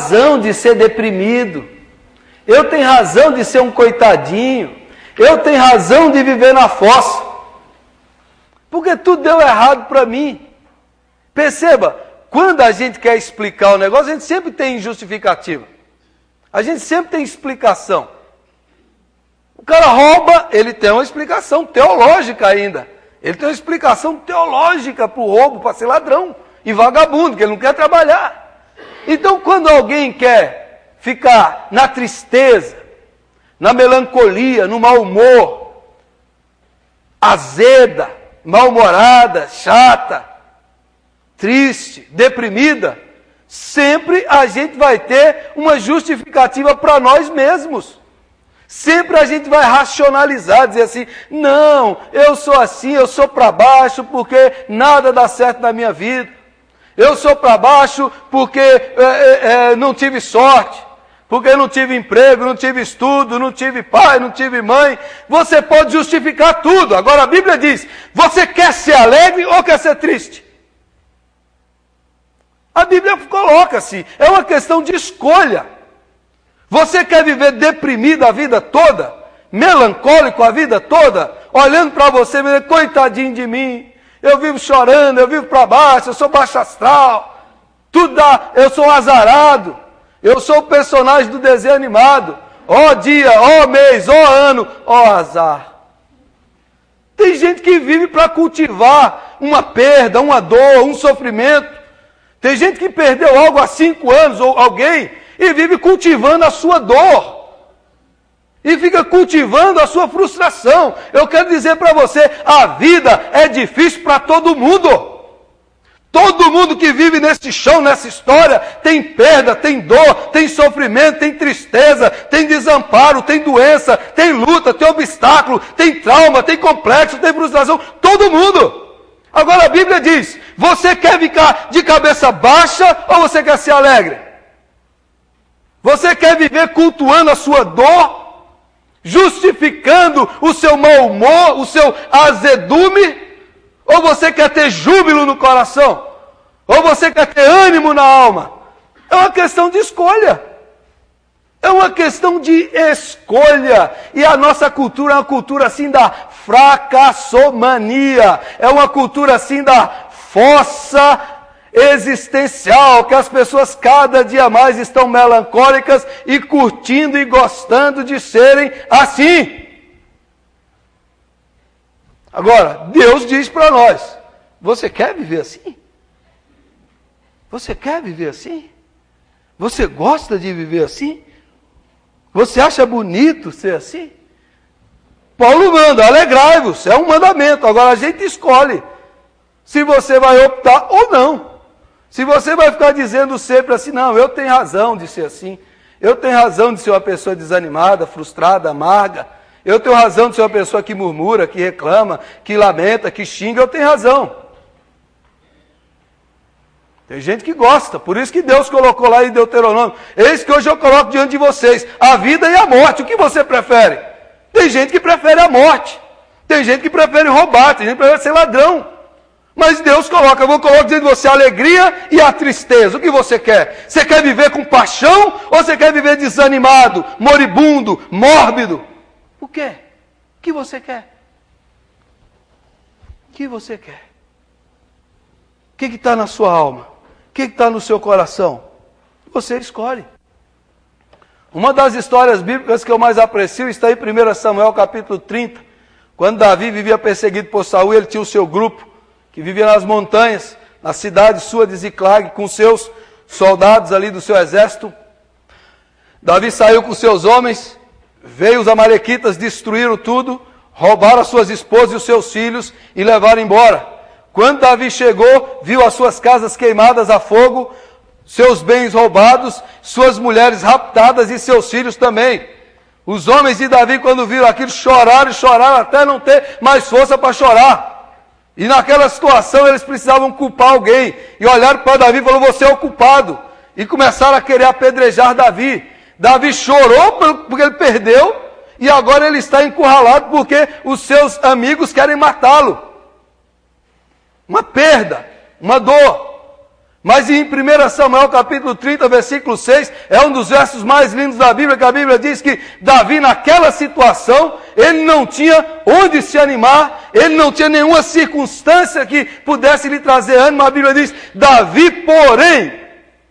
razão de ser deprimido. Eu tenho razão de ser um coitadinho. Eu tenho razão de viver na fossa. Porque tudo deu errado para mim. Perceba, quando a gente quer explicar o negócio, a gente sempre tem justificativa. A gente sempre tem explicação. O cara rouba, ele tem uma explicação teológica ainda. Ele tem uma explicação teológica para o roubo, para ser ladrão e vagabundo, que ele não quer trabalhar. Então, quando alguém quer ficar na tristeza, na melancolia, no mau humor, azeda, mal-humorada, chata, triste, deprimida, sempre a gente vai ter uma justificativa para nós mesmos. Sempre a gente vai racionalizar, dizer assim, não, eu sou assim, eu sou para baixo porque nada dá certo na minha vida. Eu sou para baixo porque não tive sorte, porque não tive emprego, não tive estudo, não tive pai, não tive mãe. Você pode justificar tudo. Agora a Bíblia diz, você quer ser alegre ou quer ser triste? A Bíblia coloca assim, é uma questão de escolha. Você quer viver deprimido a vida toda? Melancólico a vida toda? Olhando para você, coitadinho de mim, eu vivo chorando, eu vivo para baixo, eu sou baixo astral, tudo dá, eu sou azarado, eu sou o personagem do desenho animado, ó dia, ó mês, ó ano, ó azar. Tem gente que vive para cultivar uma perda, uma dor, um sofrimento. Tem gente que perdeu algo há 5 anos, ou alguém, e vive cultivando a sua dor. E fica cultivando a sua frustração. Eu quero dizer para você, a vida é difícil para todo mundo. Todo mundo que vive nesse chão, nessa história, tem perda, tem dor, tem sofrimento, tem tristeza, tem desamparo, tem doença, tem luta, tem obstáculo, tem trauma, tem complexo, tem frustração. Todo mundo. Agora a Bíblia diz, você quer ficar de cabeça baixa ou você quer ser alegre? Você quer viver cultuando a sua dor? Justificando o seu mau humor, o seu azedume? Ou você quer ter júbilo no coração? Ou você quer ter ânimo na alma? É uma questão de escolha. É uma questão de escolha. E a nossa cultura é uma cultura assim da fracassomania. É uma cultura assim da fossa existencial, que as pessoas cada dia mais estão melancólicas e curtindo e gostando de serem assim. Agora, Deus diz para nós, você quer viver assim? Você quer viver assim? Você gosta de viver assim? Você acha bonito ser assim? Paulo manda, alegrai-vos, é um mandamento. Agora a gente escolhe se você vai optar ou não. Se você vai ficar dizendo sempre assim, não, eu tenho razão de ser assim. Eu tenho razão de ser uma pessoa desanimada, frustrada, amarga. Eu tenho razão de ser uma pessoa que murmura, que reclama, que lamenta, que xinga. Eu tenho razão. Tem gente que gosta, por isso que Deus colocou lá em Deuteronômio. Eis que hoje eu coloco diante de vocês a vida e a morte. O que você prefere? Tem gente que prefere a morte. Tem gente que prefere roubar, tem gente que prefere ser ladrão. Mas Deus coloca, eu vou colocar dentro de você a alegria e a tristeza. O que você quer? Você quer viver com paixão ou você quer viver desanimado, moribundo, mórbido? O quê? O que você quer? O que você quer? O que está na sua alma? O que está no seu coração? Você escolhe. Uma das histórias bíblicas que eu mais aprecio está em 1 Samuel capítulo 30. Quando Davi vivia perseguido por Saul, ele tinha o seu grupo, que vivia nas montanhas, na cidade sua de Ziclag, com seus soldados ali do seu exército. Davi saiu com seus homens, veio os amalequitas, destruíram tudo, roubaram as suas esposas e os seus filhos e levaram embora. Quando Davi chegou, viu as suas casas queimadas a fogo, seus bens roubados, suas mulheres raptadas e seus filhos também. Os homens de Davi, quando viram aquilo, choraram e choraram até não ter mais força para chorar. E naquela situação eles precisavam culpar alguém. E olharam para Davi e falaram, você é o culpado. E começaram a querer apedrejar Davi. Davi chorou porque ele perdeu. E agora ele está encurralado porque os seus amigos querem matá-lo. Uma perda, uma dor. Mas em 1 Samuel capítulo 30, versículo 6, é um dos versos mais lindos da Bíblia, que a Bíblia diz que Davi naquela situação, ele não tinha onde se animar, ele não tinha nenhuma circunstância que pudesse lhe trazer ânimo. A Bíblia diz, Davi porém,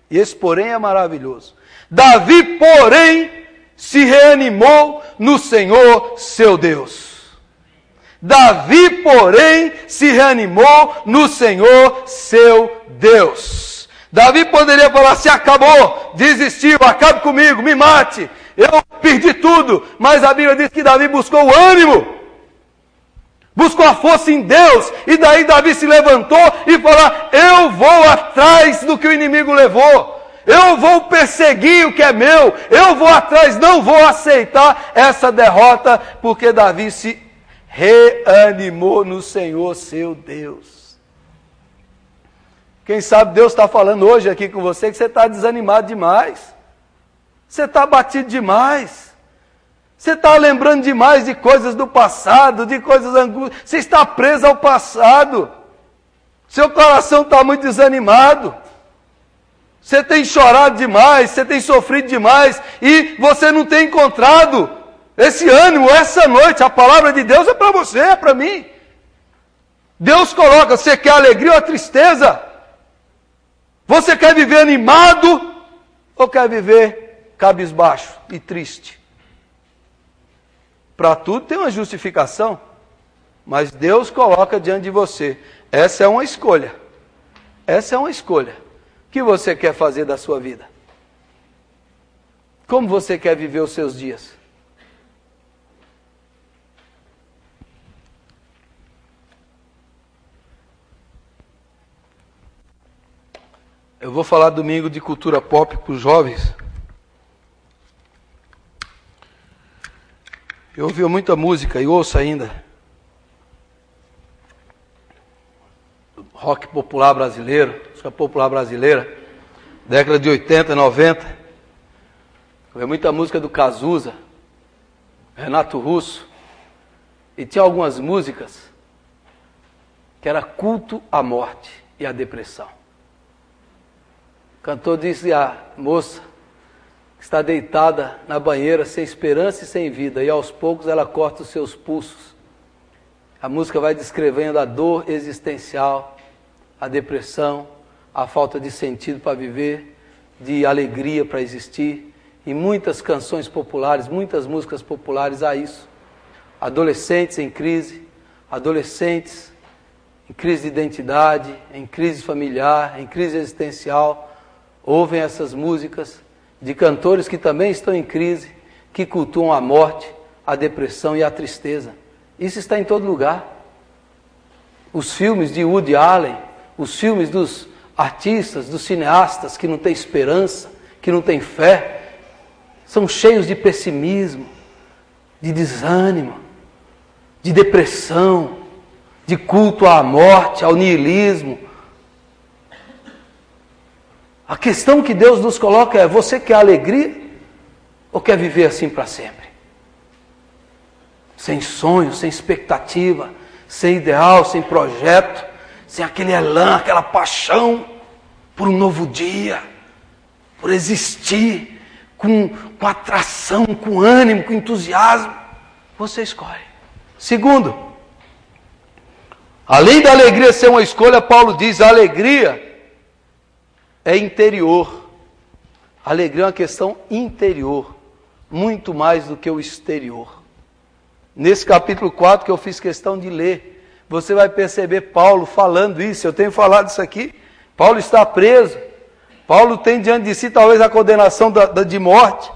e esse porém é maravilhoso, Davi porém se reanimou no Senhor seu Deus. Davi, porém, se reanimou no Senhor seu Deus. Davi poderia falar, se acabou, desistiu, acabe comigo, me mate, eu perdi tudo. Mas a Bíblia diz que Davi buscou o ânimo, buscou a força em Deus, e daí Davi se levantou e falou, eu vou atrás do que o inimigo levou. Eu vou perseguir o que é meu, eu vou atrás, não vou aceitar essa derrota, porque Davi se reanimou no Senhor seu Deus. Quem sabe Deus está falando hoje aqui com você que você está desanimado demais, você está abatido demais, você está lembrando demais de coisas do passado, de coisas angústias, você está preso ao passado, seu coração está muito desanimado, você tem chorado demais, você tem sofrido demais, e você não tem encontrado esse ânimo. Essa noite a palavra de Deus é para você, é para mim. Deus coloca, você quer alegria ou a tristeza? Você quer viver animado ou quer viver cabisbaixo e triste? Para tudo tem uma justificação, mas Deus coloca diante de você. Essa é uma escolha. Essa é uma escolha. O que você quer fazer da sua vida? Como você quer viver os seus dias? Eu vou falar domingo de cultura pop para os jovens. Eu ouvi muita música e ouço ainda. Rock popular brasileiro, música popular brasileira, década de 80, 90. Eu ouvi muita música do Cazuza, Renato Russo. E tinha algumas músicas que era culto à morte e à depressão. O cantor disse à moça que está deitada na banheira sem esperança e sem vida, e aos poucos ela corta os seus pulsos. A música vai descrevendo a dor existencial, a depressão, a falta de sentido para viver, de alegria para existir, e muitas canções populares, muitas músicas populares há isso. Adolescentes em crise, adolescentes em crise de identidade, em crise familiar, em crise existencial, ouvem essas músicas de cantores que também estão em crise, que cultuam a morte, a depressão e a tristeza. Isso está em todo lugar. Os filmes de Woody Allen, os filmes dos artistas, dos cineastas que não têm esperança, que não têm fé, são cheios de pessimismo, de desânimo, de depressão, de culto à morte, ao niilismo. A questão que Deus nos coloca é, você quer alegria ou quer viver assim para sempre? Sem sonho, sem expectativa, sem ideal, sem projeto, sem aquele elan, aquela paixão por um novo dia, por existir, com atração, com ânimo, com entusiasmo. Você escolhe. Segundo, além da alegria ser uma escolha, Paulo diz, a alegria é interior. A alegria é uma questão interior, muito mais do que o exterior. Nesse capítulo 4 que eu fiz questão de ler, você vai perceber Paulo falando isso. Eu tenho falado isso aqui. Paulo está preso. Paulo tem diante de si talvez a condenação de morte.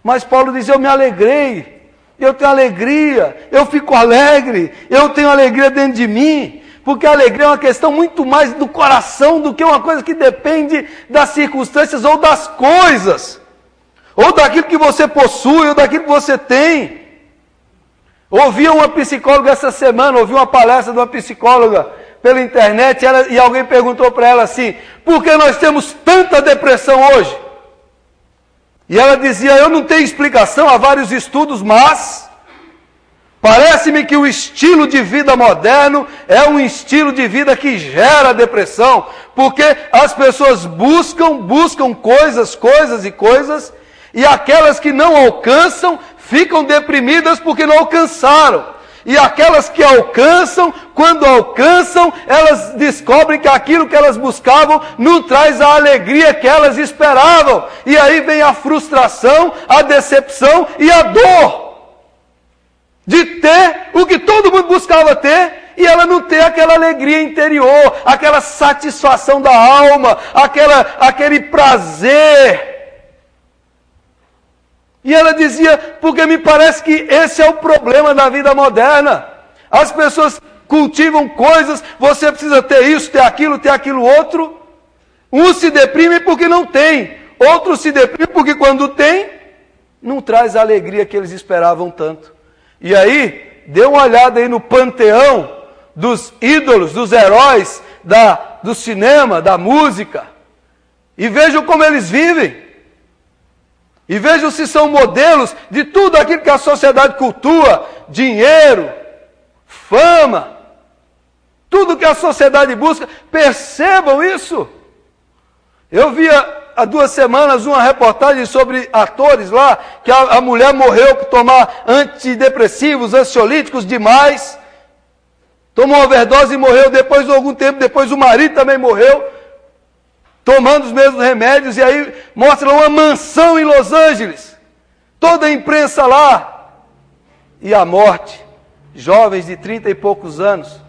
Mas Paulo diz, eu me alegrei, eu tenho alegria, eu fico alegre, eu tenho alegria dentro de mim. Porque a alegria é uma questão muito mais do coração do que uma coisa que depende das circunstâncias ou das coisas, ou daquilo que você possui, ou daquilo que você tem. Ouvi uma psicóloga essa semana, ouvi uma palestra de uma psicóloga pela internet, e alguém perguntou para ela assim, por que nós temos tanta depressão hoje? E ela dizia, eu não tenho explicação, há vários estudos, mas Parece-me que o estilo de vida moderno é um estilo de vida que gera depressão, porque as pessoas buscam coisas, e aquelas que não alcançam ficam deprimidas porque não alcançaram. E aquelas que alcançam, quando alcançam, elas descobrem que aquilo que elas buscavam não traz a alegria que elas esperavam. E aí vem a frustração, a decepção e a dor de ter o que todo mundo buscava ter, e ela não ter aquela alegria interior, aquela satisfação da alma, aquele prazer. E ela dizia, porque me parece que esse é o problema da vida moderna. As pessoas cultivam coisas, você precisa ter isso, ter aquilo outro. Uns se deprimem porque não tem, outros se deprimem porque quando tem, não traz a alegria que eles esperavam tanto. E aí, dê uma olhada aí no panteão dos ídolos, dos heróis do cinema, da música, e vejam como eles vivem. E vejam se são modelos de tudo aquilo que a sociedade cultua, dinheiro, fama, tudo que a sociedade busca. Percebam isso. Eu via há 2 semanas uma reportagem sobre atores lá, que a mulher morreu por tomar antidepressivos, ansiolíticos demais, tomou uma overdose e morreu. Depois de algum tempo depois o marido também morreu, tomando os mesmos remédios. E aí mostra uma mansão em Los Angeles, toda a imprensa lá, e a morte, jovens de 30 e poucos anos.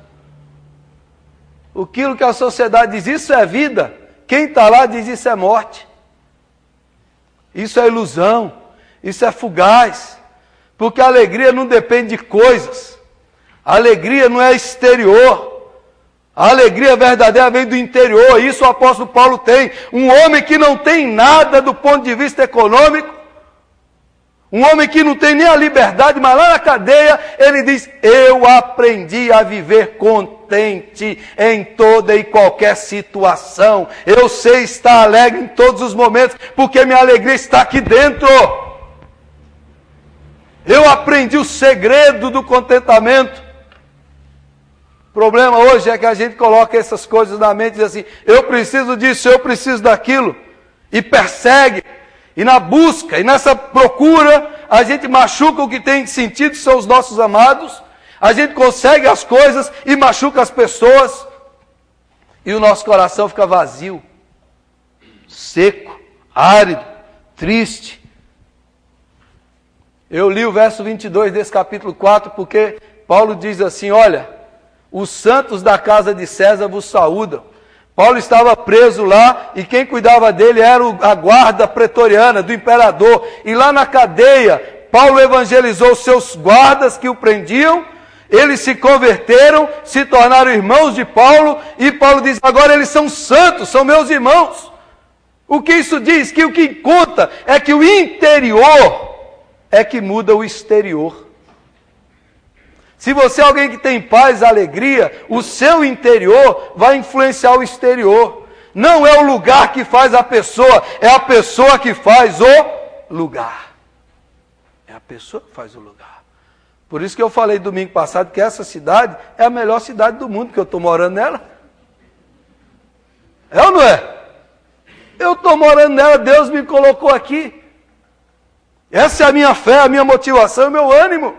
Aquilo que a sociedade diz, isso é vida. Quem está lá diz, isso é morte. Isso é ilusão, isso é fugaz. Porque a alegria não depende de coisas. A alegria não é exterior. A alegria verdadeira vem do interior. Isso o apóstolo Paulo tem. Um homem que não tem nada do ponto de vista econômico, um homem que não tem nem a liberdade, mas lá na cadeia ele diz, eu aprendi a viver contente em toda e qualquer situação. Eu sei estar alegre em todos os momentos, porque minha alegria está aqui dentro. Eu aprendi o segredo do contentamento. O problema hoje é que a gente coloca essas coisas na mente e diz assim, eu preciso disso, eu preciso daquilo, e persegue. E na busca, e nessa procura, a gente machuca o que tem sentido, são os nossos amados. A gente consegue as coisas e machuca as pessoas. E o nosso coração fica vazio, seco, árido, triste. Eu li o verso 22 desse capítulo 4, porque Paulo diz assim, olha, os santos da casa de César vos saúdam. Paulo estava preso lá, e quem cuidava dele era a guarda pretoriana do imperador. E lá na cadeia, Paulo evangelizou os seus guardas que o prendiam. Eles se converteram, se tornaram irmãos de Paulo. E Paulo diz, agora eles são santos, são meus irmãos. O que isso diz? Que o que conta é que o interior é que muda o exterior. Se você é alguém que tem paz, alegria, o seu interior vai influenciar o exterior. Não é o lugar que faz a pessoa, é a pessoa que faz o lugar. É a pessoa que faz o lugar. Por isso que eu falei domingo passado que essa cidade é a melhor cidade do mundo, porque eu estou morando nela. É ou não é? Eu estou morando nela, Deus me colocou aqui. Essa é a minha fé, a minha motivação, o meu ânimo.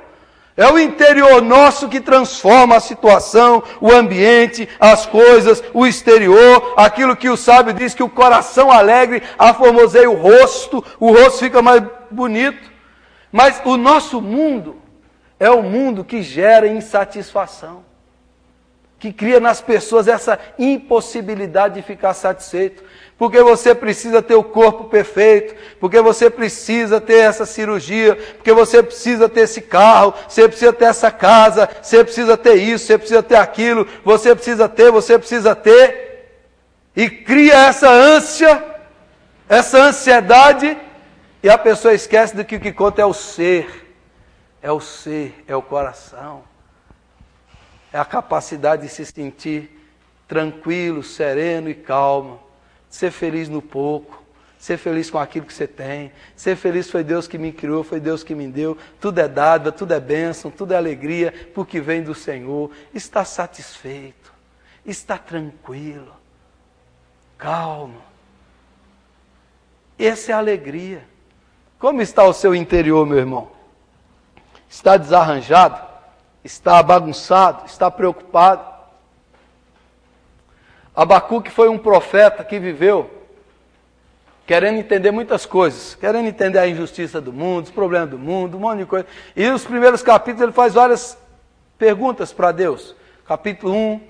É o interior nosso que transforma a situação, o ambiente, as coisas, o exterior. Aquilo que o sábio diz, que o coração alegre aformoseia o rosto fica mais bonito. Mas o nosso mundo é o mundo que gera insatisfação, que cria nas pessoas essa impossibilidade de ficar satisfeito. Porque você precisa ter o corpo perfeito, porque você precisa ter essa cirurgia, porque você precisa ter esse carro, você precisa ter essa casa, você precisa ter isso, você precisa ter aquilo, você precisa ter, e cria essa ânsia, essa ansiedade, e a pessoa esquece de que o que conta é o ser, é o coração, é a capacidade de se sentir tranquilo, sereno e calmo. Ser feliz no pouco, Ser feliz com aquilo que você tem. Ser feliz foi Deus que me criou, foi Deus que me deu. Tudo é dádiva, tudo é bênção, tudo é alegria, porque vem do Senhor. Está satisfeito, está tranquilo, calmo. Essa é a alegria. Como está o seu interior, meu irmão? Está desarranjado? Está bagunçado? Está preocupado? Abacuque foi um profeta que viveu querendo entender muitas coisas, querendo entender a injustiça do mundo, os problemas do mundo, um monte de coisa. E nos primeiros capítulos ele faz várias perguntas para Deus. Capítulo 1,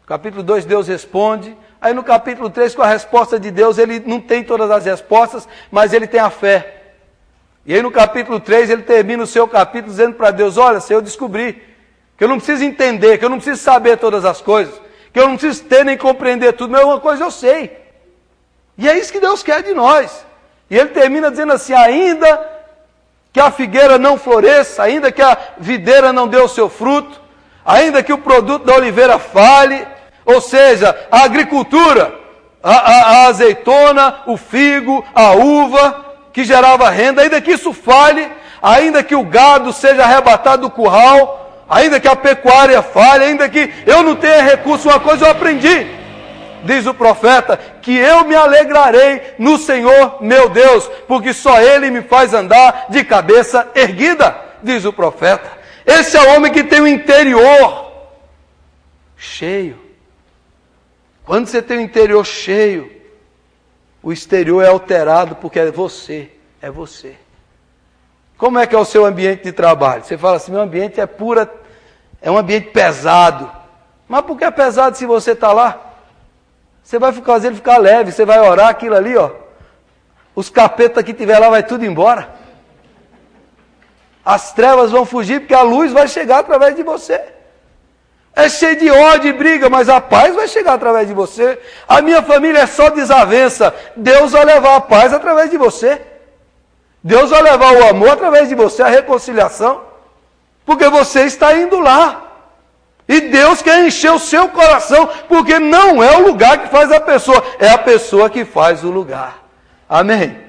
capítulo 2 Deus responde. Aí no capítulo 3, com a resposta de Deus, ele não tem todas as respostas, mas ele tem a fé. E aí no capítulo 3 ele termina o seu capítulo dizendo para Deus: olha, Senhor, eu descobri que eu não preciso entender, que eu não preciso saber todas as coisas, que eu não preciso ter nem compreender tudo, mas uma coisa eu sei. E é isso que Deus quer de nós. E ele termina dizendo assim: ainda que a figueira não floresça, ainda que a videira não dê o seu fruto, ainda que o produto da oliveira falhe, ou seja, a agricultura, a azeitona, o figo, a uva, que gerava renda, ainda que isso falhe, ainda que o gado seja arrebatado do curral, ainda que a pecuária falhe, ainda que eu não tenha recurso, uma coisa eu aprendi. Diz o profeta, que eu me alegrarei no Senhor meu Deus, porque só Ele me faz andar de cabeça erguida, diz o profeta. Esse é o homem que tem o interior cheio. Quando você tem o interior cheio, o exterior é alterado, porque é você, é você. Como é que é o seu ambiente de trabalho? Você fala assim: meu ambiente é um ambiente pesado. Mas por que é pesado se você está lá? Você vai fazer ele ficar leve, você vai orar aquilo ali, ó. Os capetas que tiver lá vai tudo embora. As trevas vão fugir porque a luz vai chegar através de você. É cheio de ódio e briga, mas a paz vai chegar através de você. A minha família é só desavença. Deus vai levar a paz através de você. Deus vai levar o amor através de você, a reconciliação. Porque você está indo lá. E Deus quer encher o seu coração, porque não é o lugar que faz a pessoa, é a pessoa que faz o lugar. Amém?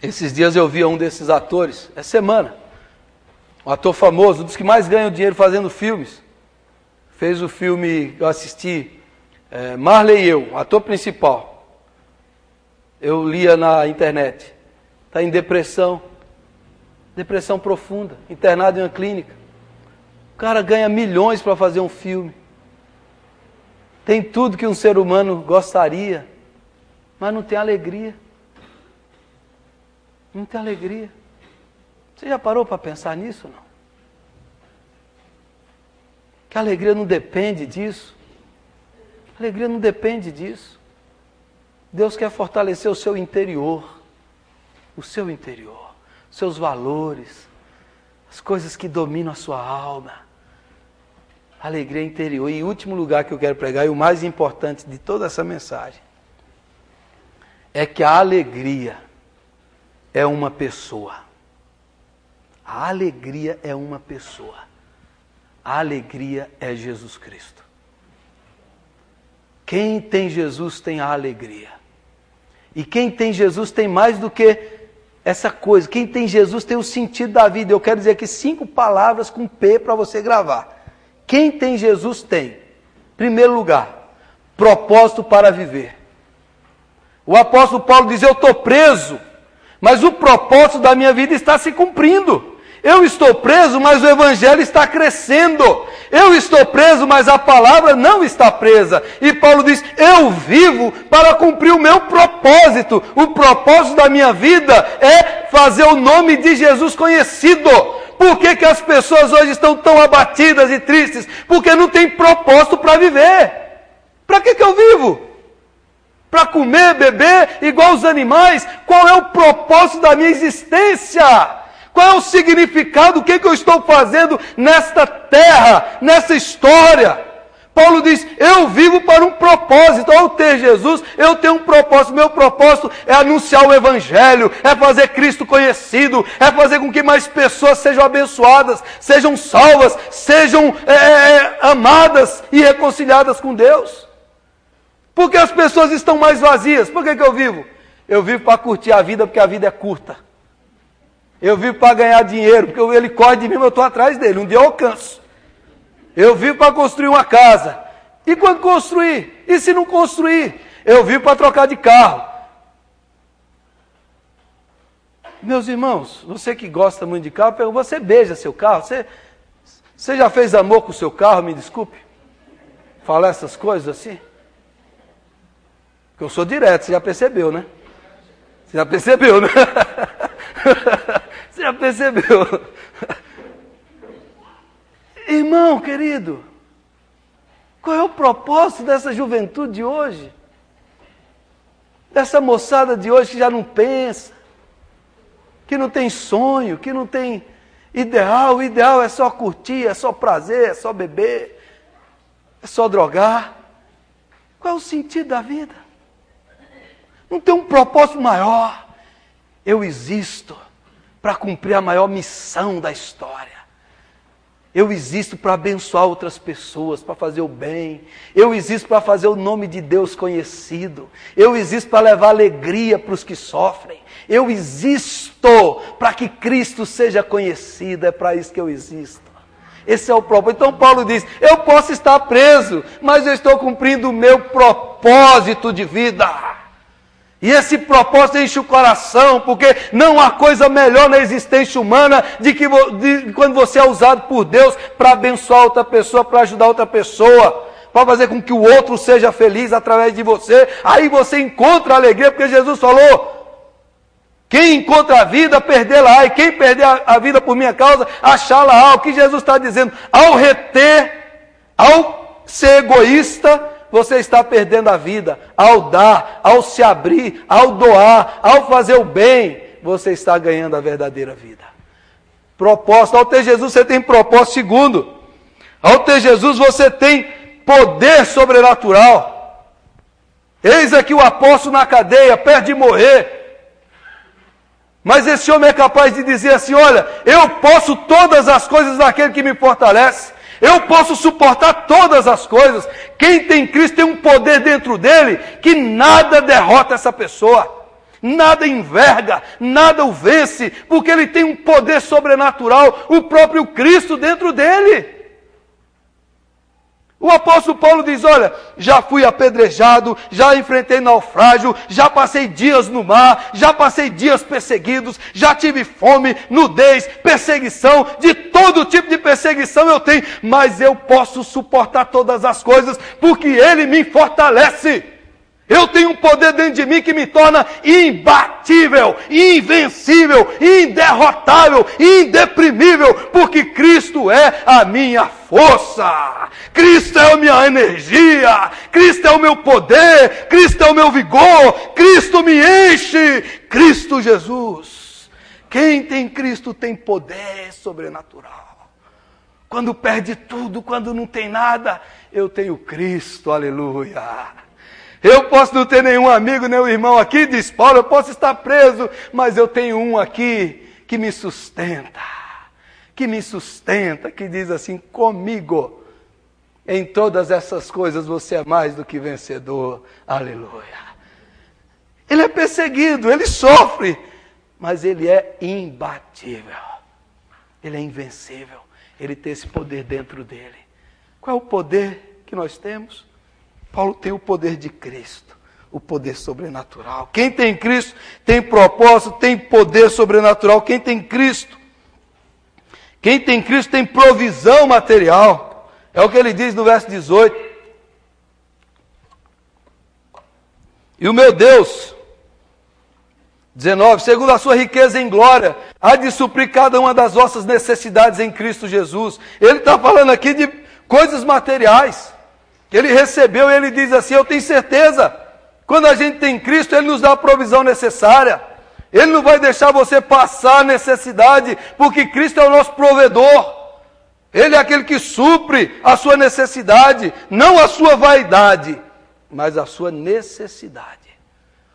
Esses dias eu vi um desses atores, essa semana, um ator famoso, um dos que mais ganham dinheiro fazendo filmes. Fez o filme que eu assisti, Marley e Eu, ator principal. Eu lia na internet. Está em depressão profunda, internado em uma clínica. O cara ganha milhões para fazer um filme. Tem tudo que um ser humano gostaria, mas não tem alegria. Não tem alegria. Você já parou para pensar nisso ou não? Que a alegria não depende disso. A alegria não depende disso. Deus quer fortalecer o seu interior, seus valores, as coisas que dominam a sua alma. Alegria interior. E em último lugar que eu quero pregar, e o mais importante de toda essa mensagem, é que a alegria é uma pessoa. A alegria é uma pessoa. A alegria é Jesus Cristo. Quem tem Jesus tem a alegria. E quem tem Jesus tem mais do que essa coisa. Quem tem Jesus tem o sentido da vida. Eu quero dizer aqui 5 palavras com P para você gravar. Quem tem Jesus tem, em primeiro lugar, propósito para viver. O apóstolo Paulo diz: eu estou preso, mas o propósito da minha vida está se cumprindo. Eu estou preso, mas o evangelho está crescendo. Eu estou preso, mas a palavra não está presa. E Paulo diz: eu vivo para cumprir o meu propósito. O propósito da minha vida é fazer o nome de Jesus conhecido. Por que as pessoas hoje estão tão abatidas e tristes? Porque não tem propósito para viver. Para que eu vivo? Para comer, beber, igual os animais? Qual é o propósito da minha existência? Qual é o significado? O que eu estou fazendo nesta terra, nessa história? Paulo diz, eu vivo para um propósito. Ao ter Jesus, eu tenho um propósito. Meu propósito é anunciar o Evangelho, é fazer Cristo conhecido, é fazer com que mais pessoas sejam abençoadas, sejam salvas, sejam amadas e reconciliadas com Deus. Porque as pessoas estão mais vazias. Por que eu vivo? Eu vivo para curtir a vida, porque a vida é curta. Eu vivo para ganhar dinheiro, porque ele corre de mim, mas eu estou atrás dele. Um dia eu alcanço. Eu vivo para construir uma casa. E quando construir? E se não construir? Eu vivo para trocar de carro. Meus irmãos, você que gosta muito de carro, você beija seu carro? Você já fez amor com o seu carro? Me desculpe. Falar essas coisas assim? Porque eu sou direto, você já percebeu, né? Você já percebeu, né? Você já percebeu? Irmão querido, qual é o propósito dessa juventude de hoje? Dessa moçada de hoje que já não pensa, que não tem sonho, que não tem ideal. O ideal é só curtir, é só prazer, é só beber, é só drogar. Qual é o sentido da vida? Não tem um propósito maior. Eu existo para cumprir a maior missão da história. Eu existo para abençoar outras pessoas, para fazer o bem. Eu existo para fazer o nome de Deus conhecido. Eu existo para levar alegria para os que sofrem. Eu existo para que Cristo seja conhecido. É para isso que eu existo. Esse é o propósito. Então Paulo diz, eu posso estar preso, mas eu estou cumprindo o meu propósito de vida. E esse propósito enche o coração, porque não há coisa melhor na existência humana de quando você é usado por Deus para abençoar outra pessoa, para ajudar outra pessoa, para fazer com que o outro seja feliz através de você. Aí você encontra a alegria, porque Jesus falou, quem encontra a vida, perdê-la-á, e quem perder a vida por minha causa, achá-la-á. O que Jesus está dizendo? Ao reter, ao ser egoísta, você está perdendo a vida. Ao dar, ao se abrir, ao doar, ao fazer o bem, você está ganhando a verdadeira vida. Propósito. Ao ter Jesus, você tem propósito. Segundo, ao ter Jesus, você tem poder sobrenatural. Eis aqui o apóstolo na cadeia, perto de morrer. Mas esse homem é capaz de dizer assim, olha, eu posso todas as coisas naquele que me fortalece. Eu posso suportar todas as coisas. Quem tem Cristo tem um poder dentro dele que nada derrota essa pessoa. Nada enverga, nada o vence, porque ele tem um poder sobrenatural, o próprio Cristo dentro dele. O apóstolo Paulo diz, olha, já fui apedrejado, já enfrentei naufrágio, já passei dias no mar, já passei dias perseguidos, já tive fome, nudez, perseguição, de todo tipo de perseguição eu tenho, mas eu posso suportar todas as coisas, porque Ele me fortalece. Eu tenho um poder dentro de mim que me torna imbatível, invencível, inderrotável, indeprimível, porque Cristo é a minha força, Cristo é a minha energia, Cristo é o meu poder, Cristo é o meu vigor, Cristo me enche, Cristo Jesus. Quem tem Cristo tem poder sobrenatural. Quando perde tudo, quando não tem nada, eu tenho Cristo, aleluia. Eu posso não ter nenhum amigo, nenhum irmão aqui, diz Paulo, eu posso estar preso, mas eu tenho um aqui que me sustenta, que diz assim, comigo, em todas essas coisas você é mais do que vencedor, aleluia. Ele é perseguido, ele sofre, mas ele é imbatível, ele é invencível, ele tem esse poder dentro dele. Qual é o poder que nós temos? Paulo tem o poder de Cristo, o poder sobrenatural. Quem tem Cristo tem propósito, tem poder sobrenatural. Quem tem Cristo tem provisão material. É o que ele diz no verso 18. E o meu Deus, 19, segundo a sua riqueza em glória, há de suprir cada uma das vossas necessidades em Cristo Jesus. Ele está falando aqui de coisas materiais. Ele recebeu e ele diz assim, eu tenho certeza, quando a gente tem Cristo, Ele nos dá a provisão necessária. Ele não vai deixar você passar necessidade, porque Cristo é o nosso provedor. Ele é aquele que supre a sua necessidade, não a sua vaidade, mas a sua necessidade.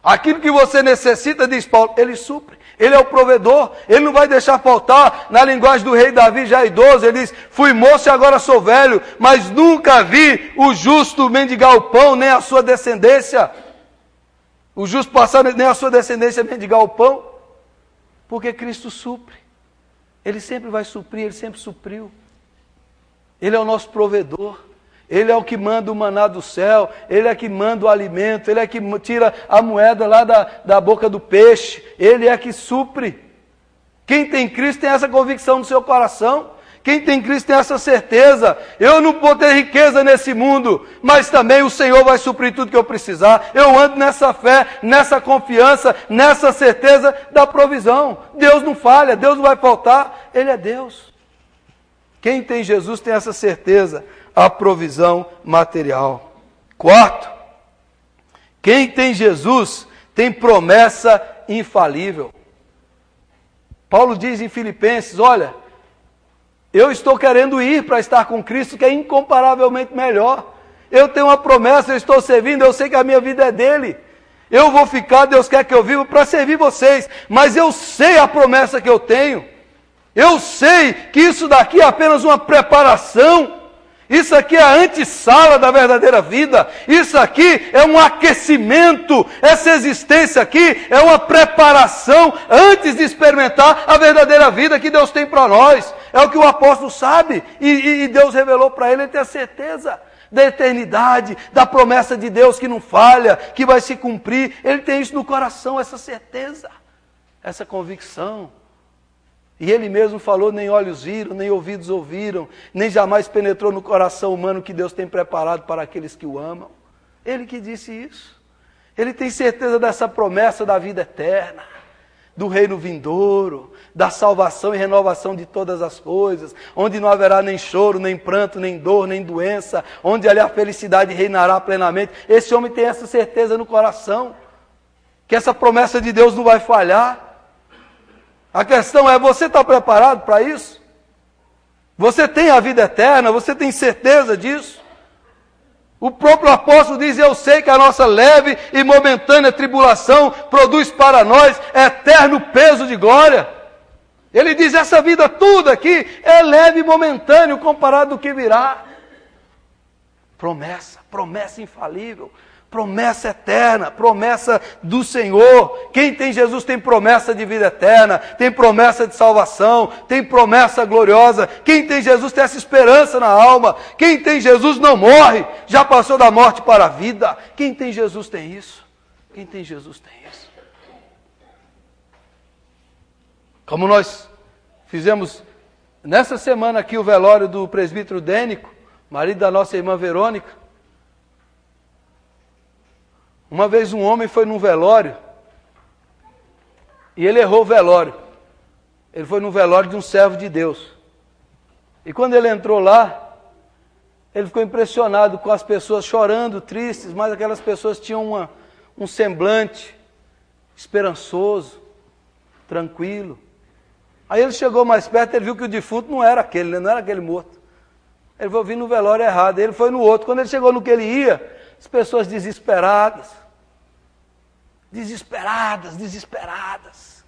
Aquilo que você necessita, diz Paulo, Ele supre. Ele é o provedor, Ele não vai deixar faltar. Na linguagem do rei Davi, já idoso, ele diz, fui moço e agora sou velho, mas nunca vi o justo mendigar o pão, nem a sua descendência. O justo passar, nem a sua descendência mendigar o pão. Porque Cristo supre. Ele sempre vai suprir, Ele sempre supriu. Ele é o nosso provedor. Ele é o que manda o maná do céu, Ele é que manda o alimento, Ele é que tira a moeda lá da boca do peixe, Ele é que supre. Quem tem Cristo tem essa convicção no seu coração, quem tem Cristo tem essa certeza, eu não vou ter riqueza nesse mundo, mas também o Senhor vai suprir tudo que eu precisar, eu ando nessa fé, nessa confiança, nessa certeza da provisão. Deus não falha, Deus não vai faltar, Ele é Deus. Quem tem Jesus tem essa certeza, a provisão material. Quarto, quem tem Jesus tem promessa infalível. Paulo diz em Filipenses, olha, eu estou querendo ir para estar com Cristo, que é incomparavelmente melhor. Eu tenho uma promessa, eu estou servindo, eu sei que a minha vida é dele. Eu vou ficar, Deus quer que eu viva para servir vocês, mas eu sei a promessa que eu tenho. Eu sei que isso daqui é apenas uma preparação. Isso aqui é a antessala da verdadeira vida. Isso aqui é um aquecimento. Essa existência aqui é uma preparação antes de experimentar a verdadeira vida que Deus tem para nós. É o que o apóstolo sabe. E Deus revelou para ele tem a certeza da eternidade, da promessa de Deus que não falha, que vai se cumprir. Ele tem isso no coração, essa certeza, essa convicção. E ele mesmo falou, nem olhos viram, nem ouvidos ouviram, nem jamais penetrou no coração humano que Deus tem preparado para aqueles que o amam. Ele que disse isso. Ele tem certeza dessa promessa da vida eterna, do reino vindouro, da salvação e renovação de todas as coisas, onde não haverá nem choro, nem pranto, nem dor, nem doença, onde ali a felicidade reinará plenamente. Esse homem tem essa certeza no coração, que essa promessa de Deus não vai falhar. A questão é, você está preparado para isso? Você tem a vida eterna? Você tem certeza disso? O próprio apóstolo diz, eu sei que a nossa leve e momentânea tribulação produz para nós eterno peso de glória. Ele diz, essa vida tudo aqui é leve e momentâneo comparado ao que virá. Promessa infalível. Promessa eterna, promessa do Senhor. Quem tem Jesus tem promessa de vida eterna, tem promessa de salvação, tem promessa gloriosa. Quem tem Jesus tem essa esperança na alma. Quem tem Jesus não morre, já passou da morte para a vida. Quem tem Jesus tem isso. Quem tem Jesus tem isso. Como nós fizemos nessa semana aqui o velório do presbítero Dênico, marido da nossa irmã Verônica. Uma vez um homem foi num velório e ele errou o velório. Ele foi no velório de um servo de Deus. E quando ele entrou lá, ele ficou impressionado com as pessoas chorando, tristes, mas aquelas pessoas tinham um semblante esperançoso, tranquilo. Aí ele chegou mais perto, ele viu que o defunto não era aquele, não era aquele morto. Ele foi vir no velório errado, ele foi no outro. Quando ele chegou no que ele ia, as pessoas desesperadas. Desesperadas.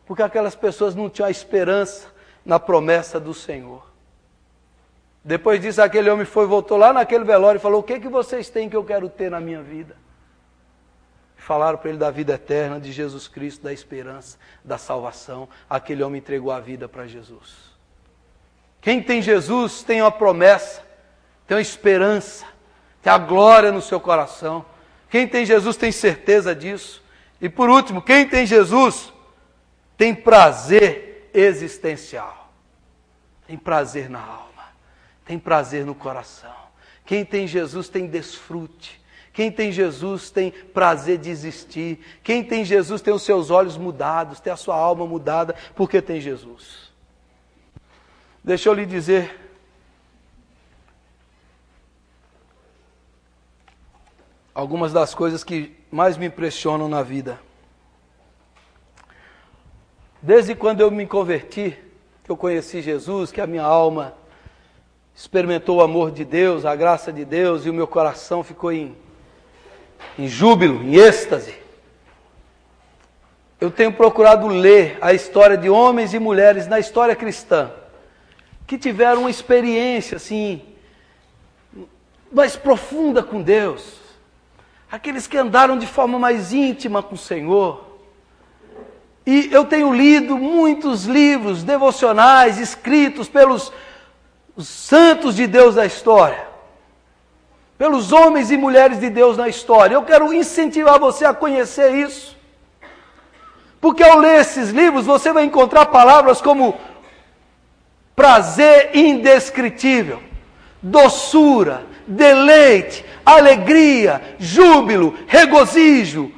Porque aquelas pessoas não tinham a esperança na promessa do Senhor. Depois disso, aquele homem voltou lá naquele velório e falou, o que vocês têm que eu quero ter na minha vida? Falaram para ele da vida eterna, de Jesus Cristo, da esperança, da salvação. Aquele homem entregou a vida para Jesus. Quem tem Jesus tem uma promessa, tem uma esperança, tem a glória no seu coração. Quem tem Jesus tem certeza disso. E por último, quem tem Jesus tem prazer existencial. Tem prazer na alma. Tem prazer no coração. Quem tem Jesus tem desfrute. Quem tem Jesus tem prazer de existir. Quem tem Jesus tem os seus olhos mudados, tem a sua alma mudada, porque tem Jesus. Deixa eu lhe dizer, algumas das coisas que mais me impressionam na vida. Desde quando eu me converti, que eu conheci Jesus, que a minha alma experimentou o amor de Deus, a graça de Deus, e o meu coração ficou em júbilo, em êxtase. Eu tenho procurado ler a história de homens e mulheres na história cristã, que tiveram uma experiência assim, mais profunda com Deus. Aqueles que andaram de forma mais íntima com o Senhor. E eu tenho lido muitos livros devocionais escritos pelos santos de Deus da história, pelos homens e mulheres de Deus na história. Eu quero incentivar você a conhecer isso, porque ao ler esses livros você vai encontrar palavras como prazer indescritível, doçura, deleite, alegria, júbilo, regozijo.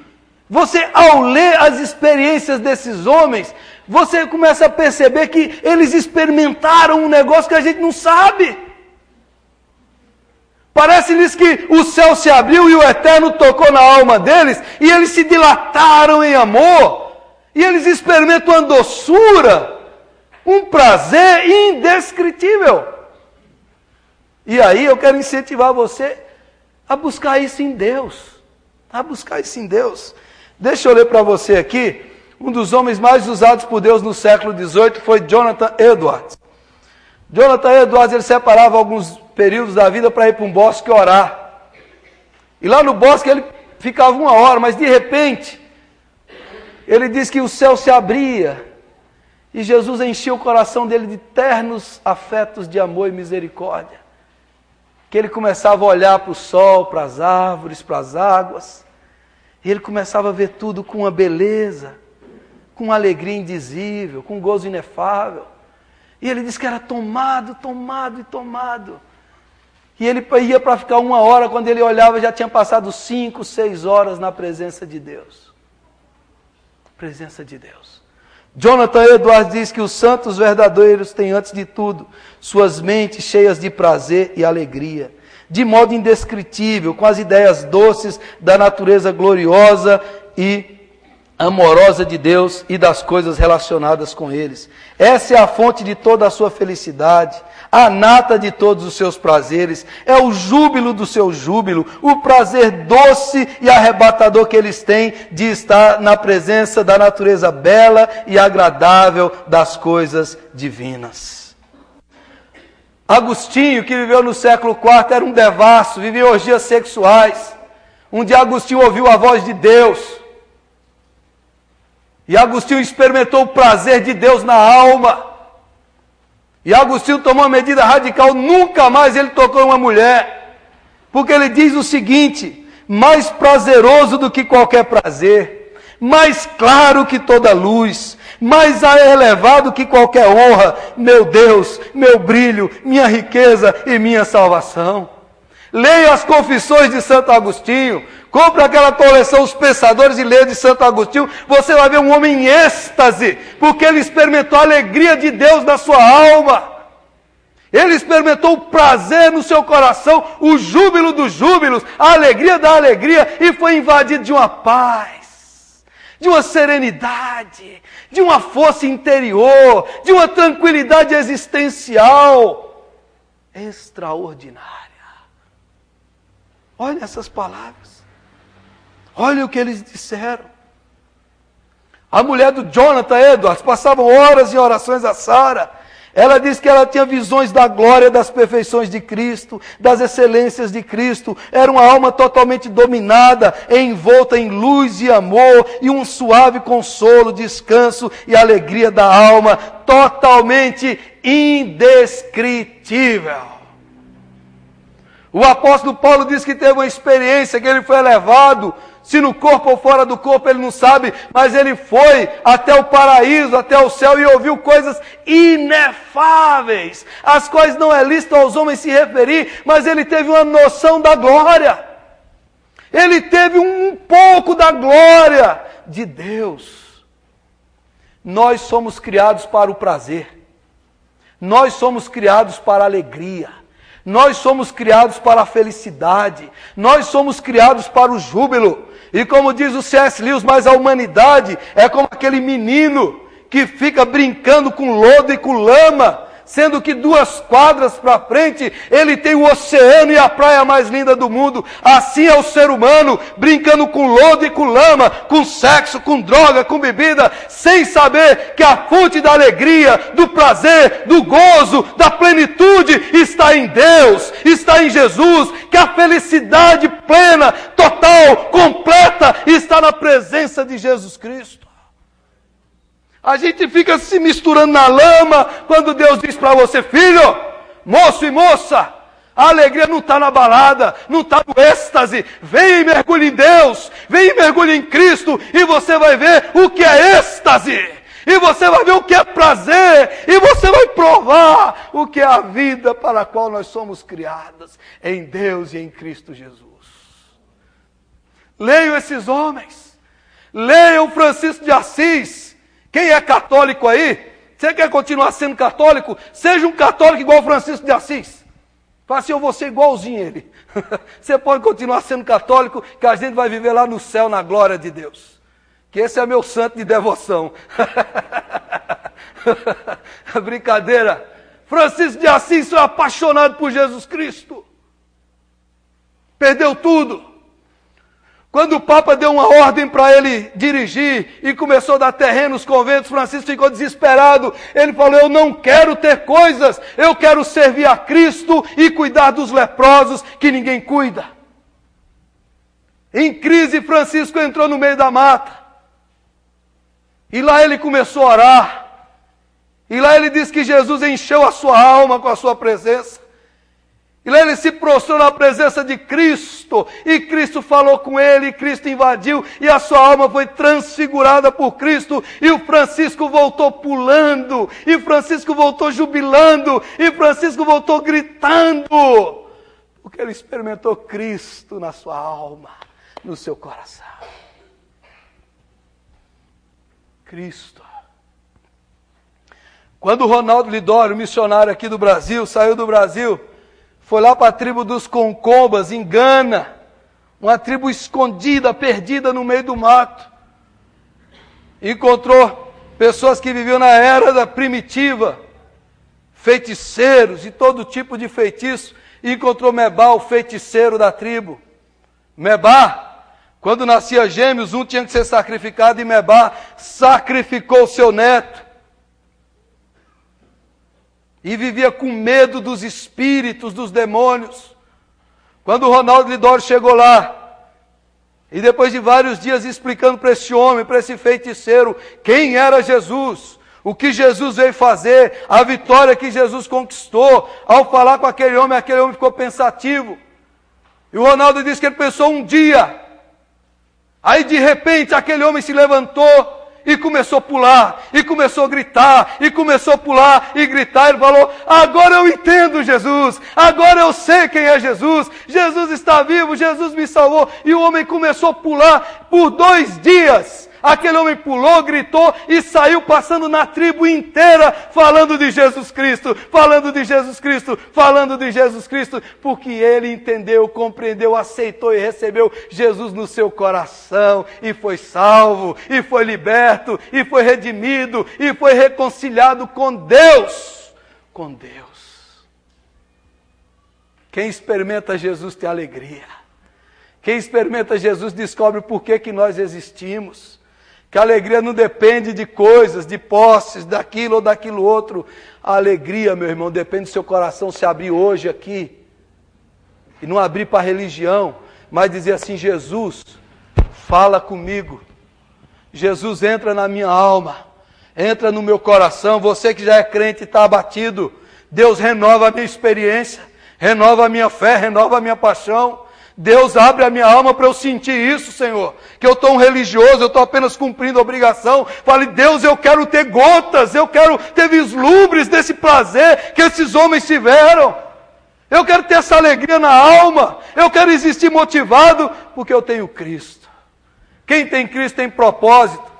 Você, ao ler as experiências desses homens, você começa a perceber que eles experimentaram um negócio que a gente não sabe. Parece-lhes que o céu se abriu e o Eterno tocou na alma deles, e eles se dilataram em amor, e eles experimentam uma doçura, um prazer indescritível. E aí eu quero incentivar você a buscar isso em Deus, a buscar isso em Deus. Deixa eu ler para você aqui, um dos homens mais usados por Deus no século XVIII foi Jonathan Edwards. Jonathan Edwards, ele separava alguns períodos da vida para ir para um bosque orar. E lá no bosque ele ficava 1 hora, mas de repente, ele diz que o céu se abria e Jesus enchia o coração dele de ternos afetos de amor e misericórdia. Que ele começava a olhar para o sol, para as árvores, para as águas, e ele começava a ver tudo com uma beleza, com uma alegria indizível, com um gozo inefável. E ele disse que era tomado. E ele ia para ficar 1 hora, quando ele olhava já tinha passado 5, 6 horas na presença de Deus. Presença de Deus. Jonathan Edwards diz que os santos verdadeiros têm, antes de tudo, suas mentes cheias de prazer e alegria, de modo indescritível, com as ideias doces da natureza gloriosa e amorosa de Deus e das coisas relacionadas com eles. Essa é a fonte de toda a sua felicidade, a nata de todos os seus prazeres, é o júbilo do seu júbilo, o prazer doce e arrebatador que eles têm de estar na presença da natureza bela e agradável das coisas divinas. Agostinho, que viveu no século IV, era um devasso, vivia orgias sexuais. Um dia Agostinho ouviu a voz de Deus. E Agostinho experimentou o prazer de Deus na alma. E Agostinho tomou uma medida radical, nunca mais ele tocou em uma mulher. Porque ele diz o seguinte: mais prazeroso do que qualquer prazer, mais claro que toda luz, mais elevado que qualquer honra, meu Deus, meu brilho, minha riqueza e minha salvação. Leia as Confissões de Santo Agostinho, compre aquela coleção Os Pensadores e leia de Santo Agostinho, você vai ver um homem em êxtase, porque ele experimentou a alegria de Deus na sua alma. Ele experimentou o prazer no seu coração, o júbilo dos júbilos, a alegria da alegria, e foi invadido de uma paz, de uma serenidade, de uma força interior, de uma tranquilidade existencial extraordinária. Olha essas palavras. Olha o que eles disseram. A mulher do Jonathan Edwards passava horas em orações a Sara. Ela diz que ela tinha visões da glória, das perfeições de Cristo, das excelências de Cristo. Era uma alma totalmente dominada, envolta em luz e amor, e um suave consolo, descanso e alegria da alma, totalmente indescritível. O apóstolo Paulo diz que teve uma experiência, que ele foi elevado, se no corpo ou fora do corpo ele não sabe, mas ele foi até o paraíso, até o céu, e ouviu coisas inefáveis, as quais não é lícito aos homens se referir, mas ele teve uma noção da glória. Ele teve um pouco da glória de Deus. Nós somos criados para o prazer. Nós somos criados para a alegria. Nós somos criados para a felicidade, nós somos criados para o júbilo. E como diz o C.S. Lewis, mas a humanidade é como aquele menino que fica brincando com lodo e com lama, sendo que 2 quadras para frente ele tem o oceano e a praia mais linda do mundo. Assim é o ser humano, brincando com lodo e com lama, com sexo, com droga, com bebida, sem saber que a fonte da alegria, do prazer, do gozo, da plenitude está em Deus, está em Jesus, que a felicidade plena, total, completa está na presença de Jesus Cristo. A gente fica se misturando na lama quando Deus diz para você: filho, moço e moça, a alegria não está na balada, não está no êxtase. Vem e mergulhe em Deus, vem e mergulhe em Cristo, e você vai ver o que é êxtase, e você vai ver o que é prazer, e você vai provar o que é a vida para a qual nós somos criados, em Deus e em Cristo Jesus. Leiam esses homens, leiam Francisco de Assis. Quem é católico aí? Você quer continuar sendo católico? Seja um católico igual Francisco de Assis. Fala assim: eu vou ser igualzinho ele. Você pode continuar sendo católico, que a gente vai viver lá no céu, na glória de Deus. Que esse é meu santo de devoção. Brincadeira. Francisco de Assis foi apaixonado por Jesus Cristo. Perdeu tudo. Quando o Papa deu uma ordem para ele dirigir e começou a dar terreno nos conventos, Francisco ficou desesperado. Ele falou: eu não quero ter coisas, eu quero servir a Cristo e cuidar dos leprosos que ninguém cuida. Em crise, Francisco entrou no meio da mata. E lá ele começou a orar. E lá ele disse que Jesus encheu a sua alma com a sua presença. E lá ele se prostrou na presença de Cristo, e Cristo falou com ele, e Cristo invadiu, e a sua alma foi transfigurada por Cristo, e o Francisco voltou pulando, e Francisco voltou jubilando, e Francisco voltou gritando, porque ele experimentou Cristo na sua alma, no seu coração. Cristo. Quando o Ronaldo Lidório, missionário aqui do Brasil, saiu do Brasil, foi lá para a tribo dos Concombas, em Gana, uma tribo escondida, perdida no meio do mato. Encontrou pessoas que viviam na era da primitiva, feiticeiros e todo tipo de feitiço. E encontrou Mebá, o feiticeiro da tribo. Mebá, quando nascia gêmeos, um tinha que ser sacrificado, e Mebá sacrificou seu neto. E vivia com medo dos espíritos, dos demônios. Quando o Ronaldo Lidório chegou lá, e depois de vários dias explicando para esse homem, para esse feiticeiro, quem era Jesus, o que Jesus veio fazer, a vitória que Jesus conquistou, ao falar com aquele homem ficou pensativo. E o Ronaldo disse que ele pensou um dia. Aí de repente aquele homem se levantou, e começou a pular, e começou a gritar, e começou a pular e gritar. Ele falou: agora eu entendo Jesus, agora eu sei quem é Jesus, Jesus está vivo, Jesus me salvou. E o homem começou a pular por 2 dias. Aquele homem pulou, gritou e saiu passando na tribo inteira, falando de Jesus Cristo, falando de Jesus Cristo, falando de Jesus Cristo, porque ele entendeu, compreendeu, aceitou e recebeu Jesus no seu coração, e foi salvo, e foi liberto, e foi redimido, e foi reconciliado com Deus. Com Deus. Quem experimenta Jesus tem alegria. Quem experimenta Jesus descobre por que nós existimos. Que a alegria não depende de coisas, de posses, daquilo ou daquilo outro. A alegria, meu irmão, depende do seu coração se abrir hoje aqui. E não abrir para a religião, mas dizer assim: Jesus, fala comigo. Jesus, entra na minha alma, entra no meu coração. Você que já é crente e está abatido, Deus renova a minha experiência, renova a minha fé, renova a minha paixão. Deus abre a minha alma para eu sentir isso, Senhor. Que eu estou um religioso, eu estou apenas cumprindo a obrigação. Fale: Deus, eu quero ter gotas, eu quero ter vislumbres desse prazer que esses homens tiveram. Eu quero ter essa alegria na alma. Eu quero existir motivado, porque eu tenho Cristo. Quem tem Cristo tem propósito.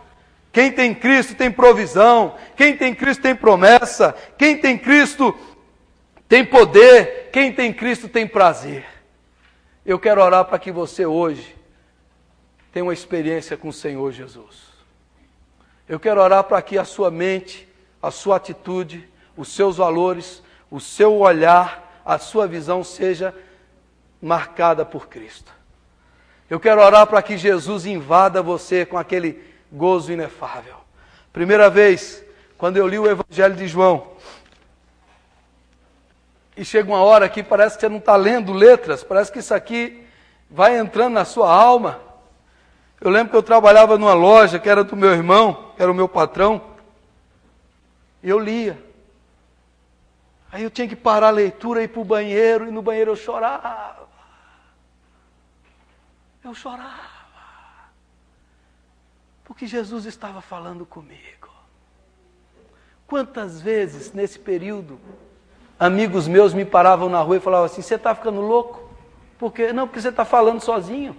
Quem tem Cristo tem provisão. Quem tem Cristo tem promessa. Quem tem Cristo tem poder. Quem tem Cristo tem prazer. Eu quero orar para que você hoje tenha uma experiência com o Senhor Jesus. Eu quero orar para que a sua mente, a sua atitude, os seus valores, o seu olhar, a sua visão seja marcada por Cristo. Eu quero orar para que Jesus invada você com aquele gozo inefável. Primeira vez, quando eu li o Evangelho de João, e chega uma hora que parece que você não está lendo letras, parece que isso aqui vai entrando na sua alma. Eu lembro que eu trabalhava numa loja que era do meu irmão, que era o meu patrão, e eu lia. Aí eu tinha que parar a leitura e ir para o banheiro, e no banheiro eu chorava. Eu chorava. Porque Jesus estava falando comigo. Quantas vezes nesse período, amigos meus me paravam na rua e falavam assim, você está ficando louco? Por quê? Não, porque você está falando sozinho.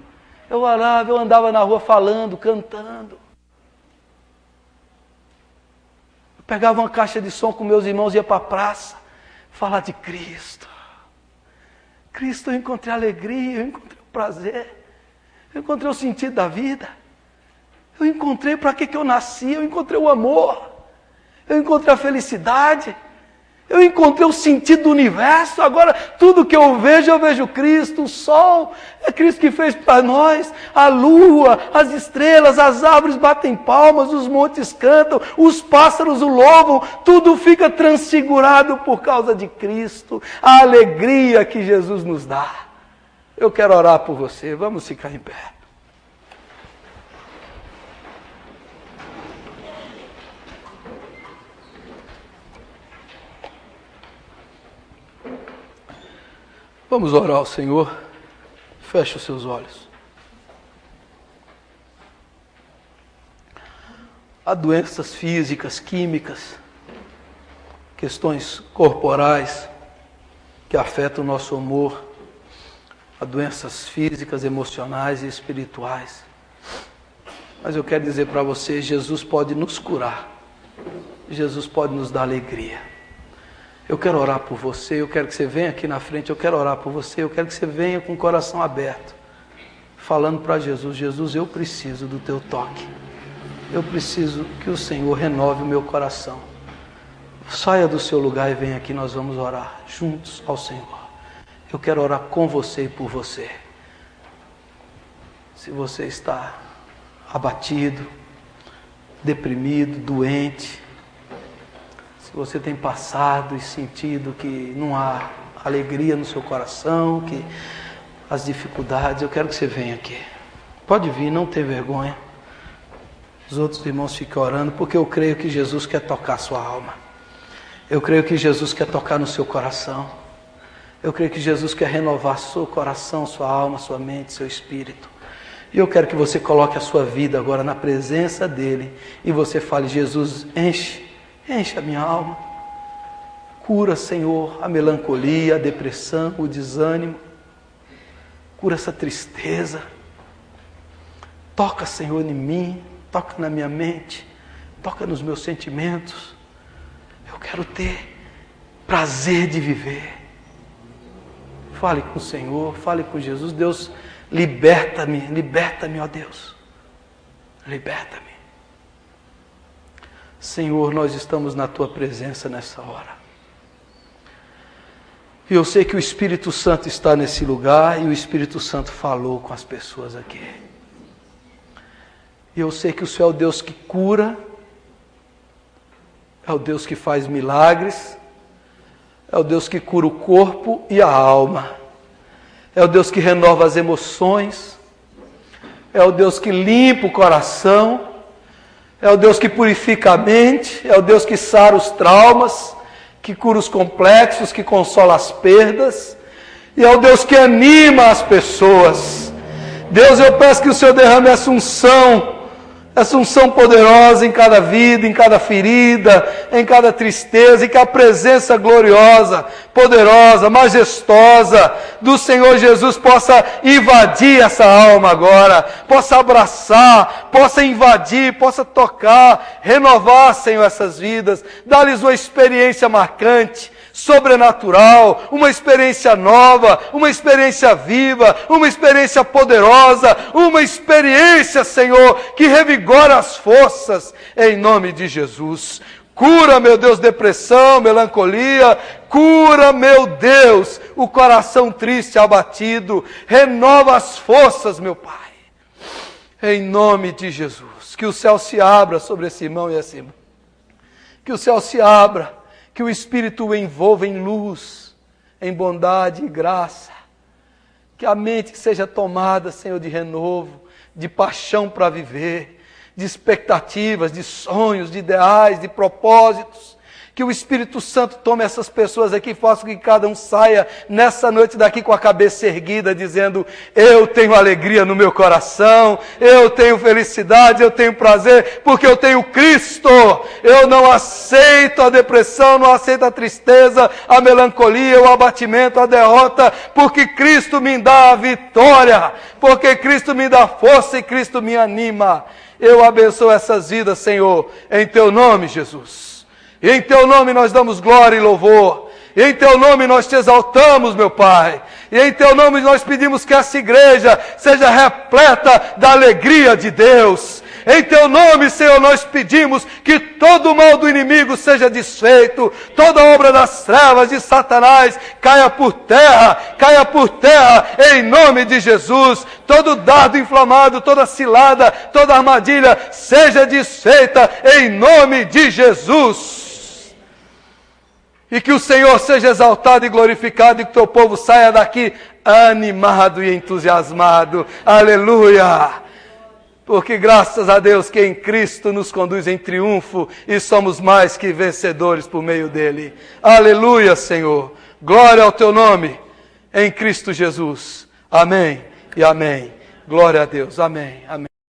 Eu orava, eu andava na rua falando, cantando. Eu pegava uma caixa de som com meus irmãos e ia para a praça, falar de Cristo. Cristo, eu encontrei alegria, eu encontrei o prazer, eu encontrei o sentido da vida. Eu encontrei para que eu nasci, eu encontrei o amor, eu encontrei a felicidade. Eu encontrei o sentido do universo. Agora tudo que eu vejo Cristo. O sol é Cristo que fez para nós. A lua, as estrelas, as árvores batem palmas, os montes cantam, os pássaros o louvam. Tudo fica transfigurado por causa de Cristo. A alegria que Jesus nos dá. Eu quero orar por você. Vamos ficar em pé. Vamos orar ao Senhor. Feche os seus olhos. Há doenças físicas, químicas, questões corporais que afetam o nosso humor. Há doenças físicas, emocionais e espirituais. Mas eu quero dizer para você, Jesus pode nos curar. Jesus pode nos dar alegria. Eu quero orar por você, eu quero que você venha aqui na frente, eu quero orar por você, eu quero que você venha com o coração aberto, falando para Jesus, Jesus, eu preciso do teu toque, eu preciso que o Senhor renove o meu coração. Saia do seu lugar e venha aqui, nós vamos orar juntos ao Senhor. Eu quero orar com você e por você. Se você está abatido, deprimido, doente, você tem passado e sentido que não há alegria no seu coração, que as dificuldades, eu quero que você venha aqui. Pode vir, não tem vergonha. Os outros irmãos ficam orando, porque eu creio que Jesus quer tocar a sua alma. Eu creio que Jesus quer tocar no seu coração. Eu creio que Jesus quer renovar seu coração, sua alma, sua mente, seu espírito. E eu quero que você coloque a sua vida agora na presença dEle e você fale, Jesus, enche a minha alma, cura, Senhor, a melancolia, a depressão, o desânimo, cura essa tristeza, toca, Senhor, em mim, toca na minha mente, toca nos meus sentimentos, eu quero ter prazer de viver. Fale com o Senhor, fale com Jesus, Deus, liberta-me, ó Deus, liberta-me. Senhor, nós estamos na Tua presença nessa hora. E eu sei que o Espírito Santo está nesse lugar e o Espírito Santo falou com as pessoas aqui. E eu sei que o Senhor é o Deus que cura, é o Deus que faz milagres, é o Deus que cura o corpo e a alma, é o Deus que renova as emoções, é o Deus que limpa o coração, é o Deus que purifica a mente, é o Deus que sara os traumas, que cura os complexos, que consola as perdas, e é o Deus que anima as pessoas. Deus, eu peço que o Senhor derrame essa unção poderosa em cada vida, em cada ferida, em cada tristeza, e que a presença gloriosa, poderosa, majestosa do Senhor Jesus possa invadir essa alma agora, possa abraçar, possa invadir, possa tocar, renovar, Senhor, essas vidas, dar-lhes uma experiência marcante, sobrenatural, uma experiência nova, uma experiência viva, uma experiência poderosa, uma experiência, Senhor, que revigora as forças, em nome de Jesus. Cura, meu Deus, depressão, melancolia. Cura, meu Deus, o coração triste, abatido. Renova as forças, meu Pai. Em nome de Jesus. Que o céu se abra sobre esse irmão e essa irmã. Que o céu se abra. Que o Espírito o envolva em luz, em bondade e graça. Que a mente seja tomada, Senhor, de renovo, de paixão para viver, de expectativas, de sonhos, de ideais, de propósitos. Que o Espírito Santo tome essas pessoas aqui e faça que cada um saia nessa noite daqui com a cabeça erguida, dizendo: eu tenho alegria no meu coração, eu tenho felicidade, eu tenho prazer, porque eu tenho Cristo. Eu não aceito a depressão, não aceito a tristeza, a melancolia, o abatimento, a derrota, porque Cristo me dá a vitória, porque Cristo me dá força e Cristo me anima. Eu abençoo essas vidas, Senhor, em Teu nome, Jesus. E em Teu nome nós damos glória e louvor. E em Teu nome nós Te exaltamos, meu Pai. E em Teu nome nós pedimos que essa igreja seja repleta da alegria de Deus. Em Teu nome, Senhor, nós pedimos que todo o mal do inimigo seja desfeito, toda obra das trevas de Satanás caia por terra, em nome de Jesus. Todo dardo inflamado, toda cilada, toda armadilha seja desfeita em nome de Jesus. E que o Senhor seja exaltado e glorificado e que o Teu povo saia daqui animado e entusiasmado. Aleluia! Porque graças a Deus que em Cristo nos conduz em triunfo e somos mais que vencedores por meio dEle. Aleluia, Senhor. Glória ao Teu nome em Cristo Jesus. Amém e amém. Glória a Deus. Amém. Amém.